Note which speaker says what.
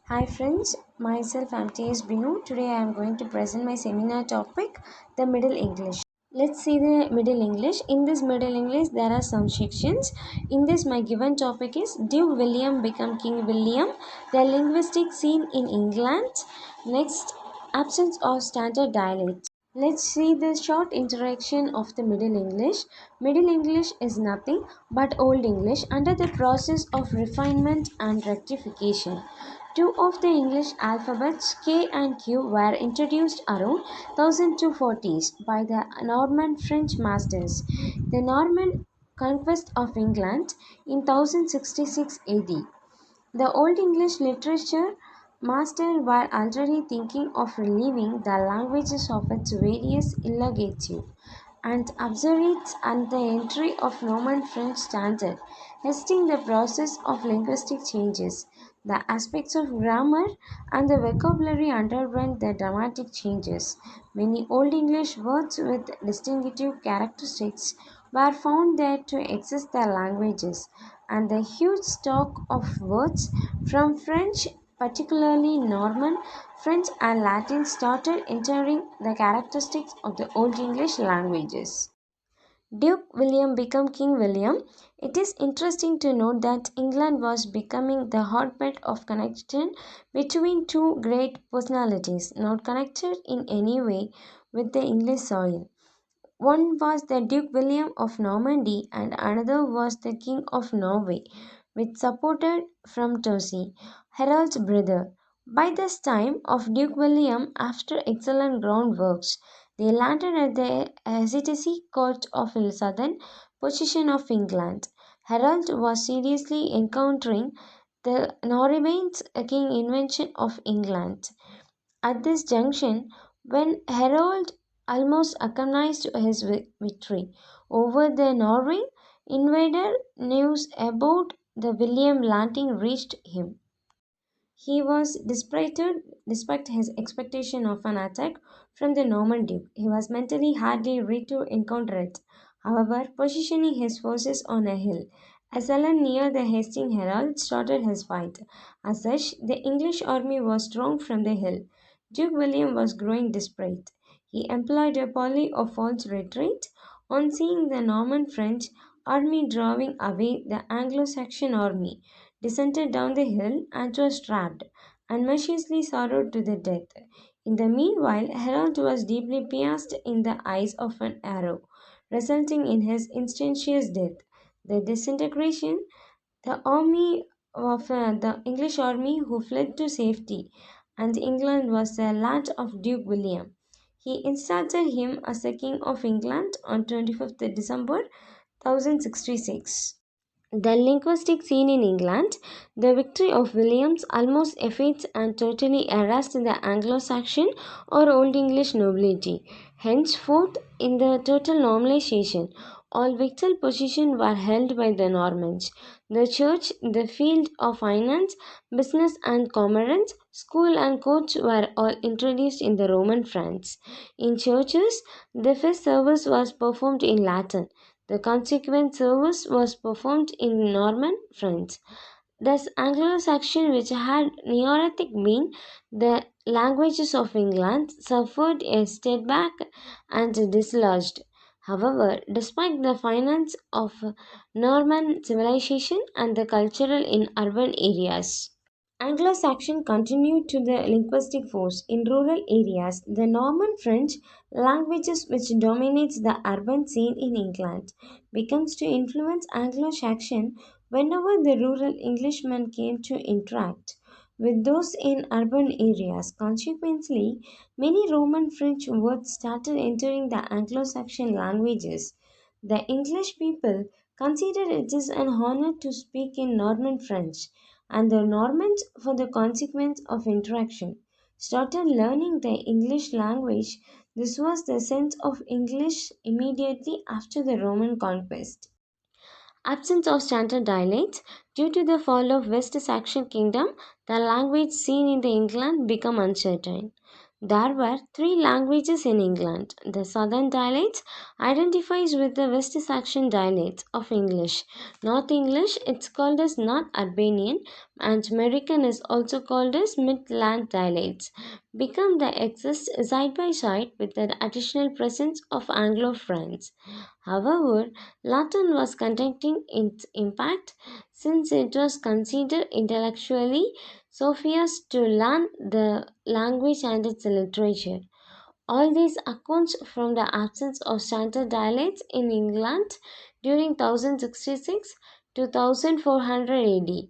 Speaker 1: Hi friends, myself I'm T.S. Binu. Today I am going to present my seminar topic, the Middle English. Let's see the Middle English. In this Middle English there are some sections. In this my given topic is Duke William become King William, the linguistic scene in England. Next, absence of standard dialect. Let's see the short introduction of the Middle English. Middle English is nothing but Old English under the process of refinement and rectification. Two of the English alphabets, K and Q, were introduced around 1240s by the Norman French masters. The Norman conquest of England in 1066 AD. The Old English literature masters were already thinking of relieving the languages of its various illogative and obsoletes and the entry of Norman French standard, hastening the process of linguistic changes. The aspects of grammar and the vocabulary underwent the dramatic changes. Many Old English words with distinctive characteristics were found there to exist the languages, and the huge stock of words from French, particularly Norman French and Latin, started entering the characteristics of the Old English languages. Duke William became King William. It is interesting to note that England was becoming the hotbed of connection between two great personalities, not connected in any way with the English soil. One was the Duke William of Normandy and another was the King of Norway, which supported from Tosi, Harold's brother. By this time of Duke William, after excellent groundworks, they landed at the hesitancy court of the southern position of England. Harold was seriously encountering the Norwegians king invention of England. At this junction, when Harold almost agonized his victory over the Norway invader, news about the William landing reached him. He was dispirited despite his expectation of an attack from the Norman Duke. He was mentally hardly ready to encounter it. However, positioning his forces on a hill, a salon near the Hastings Herald started his fight. As such, the English army was drawn from the hill. Duke William was growing desperate. He employed a policy of false retreat. On seeing the Norman French army drawing away, the Anglo-Saxon army descended down the hill and was trapped, and mercilessly sorrowed to the death. In the meanwhile, Harold was deeply pierced in the eyes of an arrow, resulting in his instantaneous death. The disintegration, the army the English army who fled to safety, and England was the land of Duke William. He installed him as the King of England on 25th December 1066. The linguistic scene in England, the victory of William's almost effaced and totally erased the Anglo-Saxon or Old English nobility. Henceforth, in the total normalization, all vital positions were held by the Normans. The church, the field of finance, business and commerce, school and courts were all introduced in the Roman France. In churches, the first service was performed in Latin. The consequent service was performed in Norman French. Thus, Anglo-Saxon, which had Neolithic been the languages of England, suffered a setback and dislodged. However, despite the finance of Norman civilization and the cultural in urban areas, Anglo-Saxon continued to the linguistic force in rural areas. The Norman French languages which dominates the urban scene in England becomes to influence Anglo-Saxon whenever the rural Englishmen came to interact with those in urban areas. Consequently, many Roman French words started entering the Anglo-Saxon languages. The English people considered it is an honor to speak in Norman French, and the Normans, for the consequence of interaction, started learning the English language. This was the sense of English immediately after the Roman conquest. Absence of standard dialects. Due to the fall of West Saxon kingdom, the language seen in the England became uncertain. There were three languages in England. The Southern dialects identifies with the West Saxon dialects of English. North English, it's called as North Albanian, and American is also called as Midland dialects. Become they exist side by side with the additional presence of Anglo-French. However, Latin was containing its impact since it was considered intellectually Sophia's to learn the language and its literature. All these accounts from the absence of standard dialects in England during 1066 to 1400 AD.